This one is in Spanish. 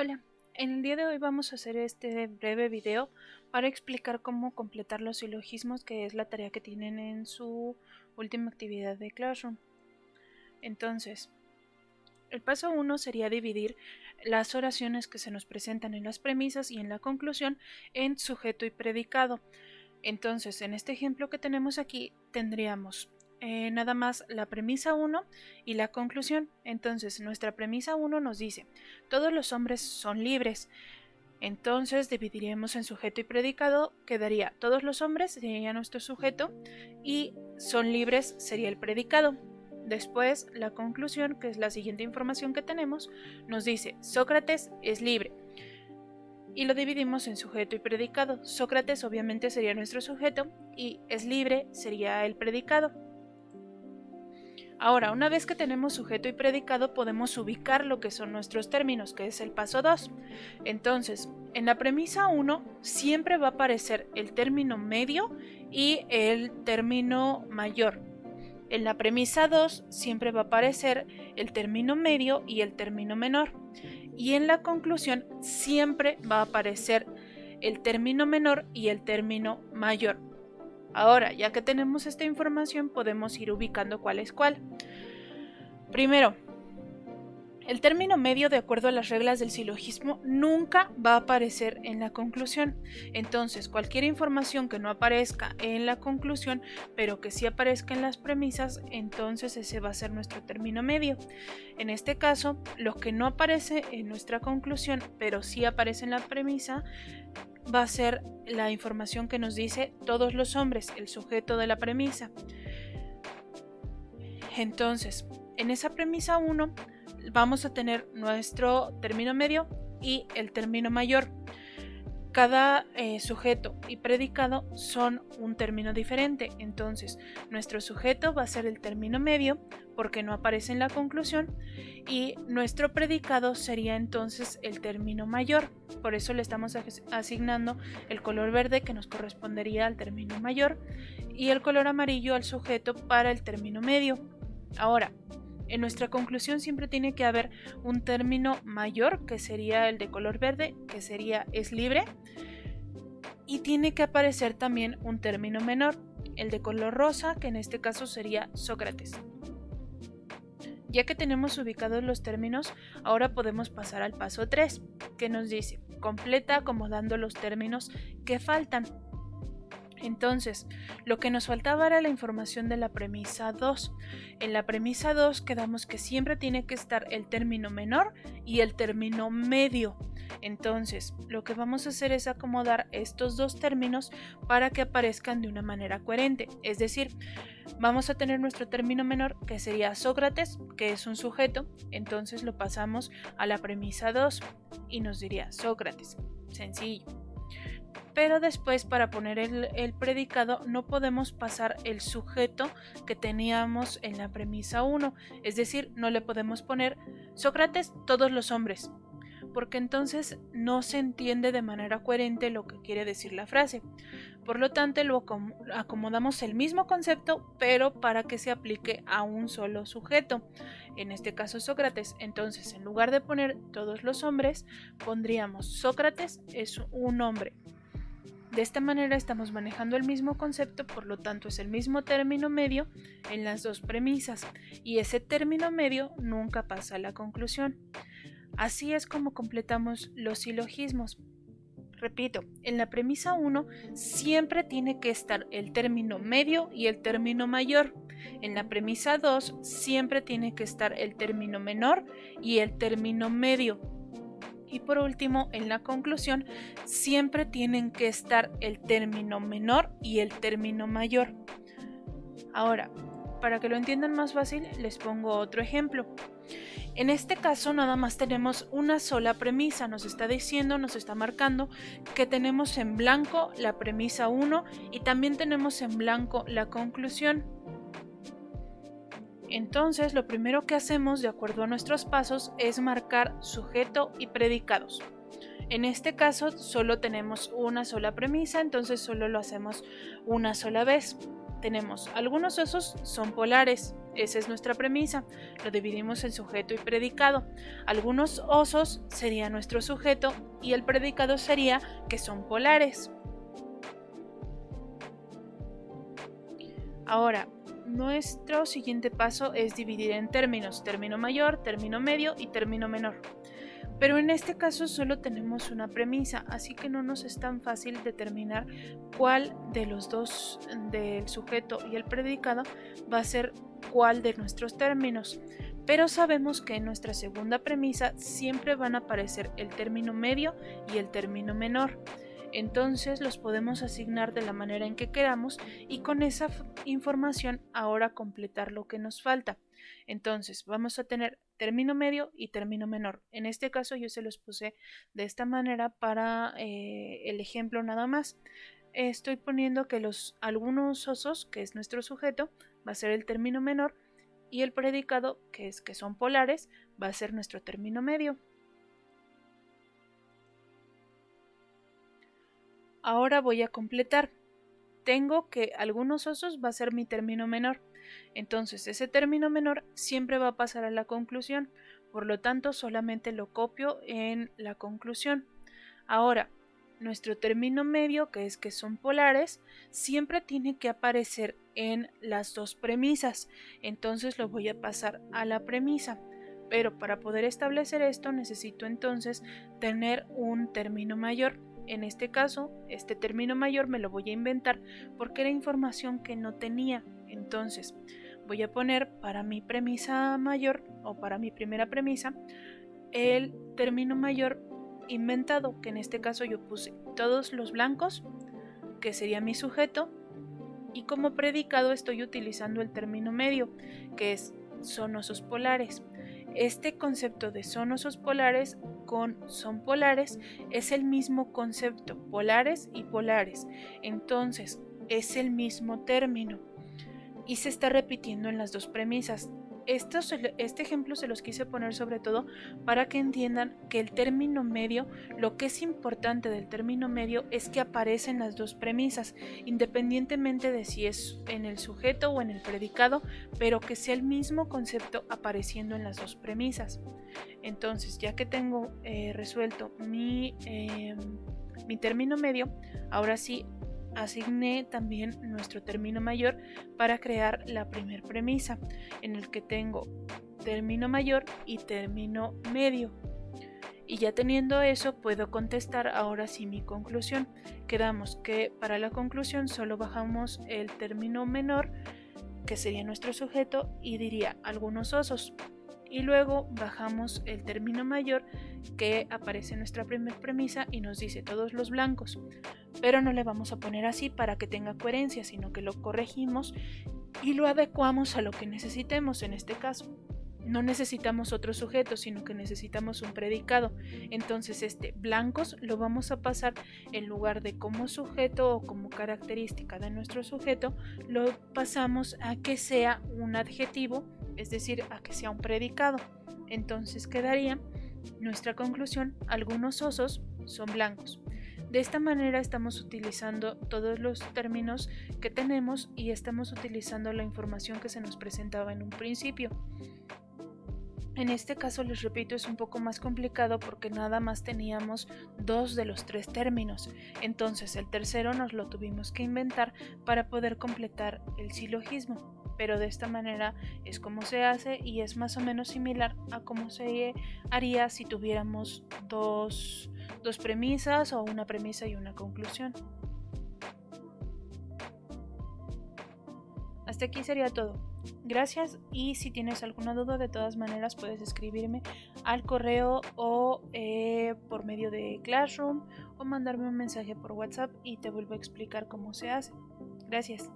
Hola, en el día de hoy vamos a hacer este breve video para explicar cómo completar los silogismos, que es la tarea que tienen en su última actividad de Classroom. Entonces, el paso 1 sería dividir las oraciones que se nos presentan en las premisas y en la conclusión en sujeto y predicado. Entonces, en este ejemplo que tenemos aquí, tendríamos nada más la premisa 1 y la conclusión. Entonces, nuestra premisa 1 nos dice: todos los hombres son libres. Entonces, dividiremos en sujeto y predicado, quedaría todos los hombres, sería nuestro sujeto, y son libres sería el predicado. Después, la conclusión, que es la siguiente información que tenemos, nos dice: Sócrates es libre. Y lo dividimos en sujeto y predicado. Sócrates obviamente sería nuestro sujeto y es libre sería el predicado. Ahora, una vez que tenemos sujeto y predicado, podemos ubicar lo que son nuestros términos, que es el paso 2. Entonces, en la premisa 1 siempre va a aparecer el término medio y el término mayor. En la premisa 2 siempre va a aparecer el término medio y el término menor. Y en la conclusión siempre va a aparecer el término menor y el término mayor. Ahora, ya que tenemos esta información, podemos ir ubicando cuál es cuál. Primero, el término medio, de acuerdo a las reglas del silogismo, nunca va a aparecer en la conclusión. Entonces, cualquier información que no aparezca en la conclusión, pero que sí aparezca en las premisas, entonces ese va a ser nuestro término medio. En este caso, lo que no aparece en nuestra conclusión, pero sí aparece en la premisa, va a ser la información que nos dice todos los hombres, el sujeto de la premisa. Entonces, en esa premisa 1 vamos a tener nuestro término medio y el término mayor. Cada sujeto y predicado son un término diferente. Entonces, nuestro sujeto va a ser el término medio porque no aparece en la conclusión, y nuestro predicado sería entonces el término mayor. Por eso le estamos asignando el color verde, que nos correspondería al término mayor, y el color amarillo al sujeto para el término medio. Ahora, en nuestra conclusión siempre tiene que haber un término mayor, que sería el de color verde, que sería es libre, y tiene que aparecer también un término menor, el de color rosa, que en este caso sería Sócrates. Ya que tenemos ubicados los términos, ahora podemos pasar al paso 3, que nos dice: completa acomodando los términos que faltan. Entonces, lo que nos faltaba era la información de la premisa 2. En la premisa 2 quedamos que siempre tiene que estar el término menor y el término medio. Entonces, lo que vamos a hacer es acomodar estos dos términos para que aparezcan de una manera coherente. Es decir, vamos a tener nuestro término menor, que sería Sócrates, que es un sujeto. Entonces lo pasamos a la premisa 2 y nos diría Sócrates. Sencillo. Pero después, para poner el predicado, no podemos pasar el sujeto que teníamos en la premisa 1, es decir, no le podemos poner Sócrates todos los hombres, porque entonces no se entiende de manera coherente lo que quiere decir la frase. Por lo tanto, lo acomodamos el mismo concepto, pero para que se aplique a un solo sujeto, en este caso Sócrates. Entonces, en lugar de poner todos los hombres, pondríamos Sócrates es un hombre. De esta manera estamos manejando el mismo concepto, por lo tanto es el mismo término medio en las dos premisas, y ese término medio nunca pasa a la conclusión. Así es como completamos los silogismos. Repito, en la premisa 1 siempre tiene que estar el término medio y el término mayor. En la premisa 2 siempre tiene que estar el término menor y el término medio. Y por último, en la conclusión, siempre tienen que estar el término menor y el término mayor. Ahora, para que lo entiendan más fácil, les pongo otro ejemplo. En este caso, nada más tenemos una sola premisa. Nos está diciendo, nos está marcando que tenemos en blanco la premisa 1 y también tenemos en blanco la conclusión. Entonces, lo primero que hacemos, de acuerdo a nuestros pasos, es marcar sujeto y predicados. En este caso, solo tenemos una sola premisa, entonces solo lo hacemos una sola vez. tenemos algunos osos son polares. Esa es nuestra premisa. Lo dividimos en sujeto y predicado. Algunos osos sería nuestro sujeto y el predicado sería que son polares. Ahora, nuestro siguiente paso es dividir en términos, término mayor, término medio y término menor. Pero en este caso solo tenemos una premisa, así que no nos es tan fácil determinar cuál de los dos, del sujeto y el predicado, va a ser cuál de nuestros términos. Pero sabemos que en nuestra segunda premisa siempre van a aparecer el término medio y el término menor. Entonces los podemos asignar de la manera en que queramos y con esa información ahora completar lo que nos falta. Entonces vamos a tener término medio y término menor. En este caso yo se los puse de esta manera para el ejemplo nada más. Estoy poniendo que algunos osos, que es nuestro sujeto, va a ser el término menor y el predicado, que es que son polares, va a ser nuestro término medio. Ahora voy a completar. Tengo que algunos osos va a ser mi término menor. Entonces ese término menor siempre va a pasar a la conclusión. Por lo tanto, solamente lo copio en la conclusión. Ahora, nuestro término medio, que es que son polares, siempre tiene que aparecer en las dos premisas. Entonces lo voy a pasar a la premisa. Pero para poder establecer esto necesito entonces tener un término mayor. En este caso, este término mayor me lo voy a inventar porque era información que no tenía. Entonces, voy a poner para mi premisa mayor o para mi primera premisa el término mayor inventado, que en este caso yo puse todos los blancos, que sería mi sujeto, y como predicado estoy utilizando el término medio, que es son osos polares. Este concepto de son osos polares con son polares es el mismo concepto, polares y polares. Entonces, es el mismo término y se está repitiendo en las dos premisas. Este ejemplo se los quise poner sobre todo para que entiendan que el término medio, lo que es importante del término medio es que aparece en las dos premisas, independientemente de si es en el sujeto o en el predicado, pero que sea el mismo concepto apareciendo en las dos premisas. Entonces, ya que tengo resuelto mi término medio, ahora sí asigné también nuestro término mayor para crear la primer premisa, en el que tengo término mayor y término medio. Y ya teniendo eso puedo contestar ahora sí mi conclusión. Quedamos que para la conclusión solo bajamos el término menor, que sería nuestro sujeto, y diría algunos osos. Y luego bajamos el término mayor, que aparece en nuestra primera premisa y nos dice todos los blancos, pero no le vamos a poner así para que tenga coherencia, sino que lo corregimos y lo adecuamos a lo que necesitemos. En este caso no necesitamos otro sujeto, sino que necesitamos un predicado. Entonces este blancos lo vamos a pasar, en lugar de como sujeto o como característica de nuestro sujeto, lo pasamos a que sea un adjetivo, es decir, a que sea un predicado. Entonces quedaría nuestra conclusión: algunos osos son blancos. De esta manera estamos utilizando todos los términos que tenemos y estamos utilizando la información que se nos presentaba en un principio. En este caso, les repito, es un poco más complicado porque nada más teníamos 2 de los 3 términos. Entonces el tercero nos lo tuvimos que inventar para poder completar el silogismo. Pero de esta manera es como se hace y es más o menos similar a cómo se haría si tuviéramos dos premisas o una premisa y una conclusión. Hasta aquí sería todo. Gracias, y si tienes alguna duda, de todas maneras puedes escribirme al correo o por medio de Classroom, o mandarme un mensaje por WhatsApp y te vuelvo a explicar cómo se hace. Gracias.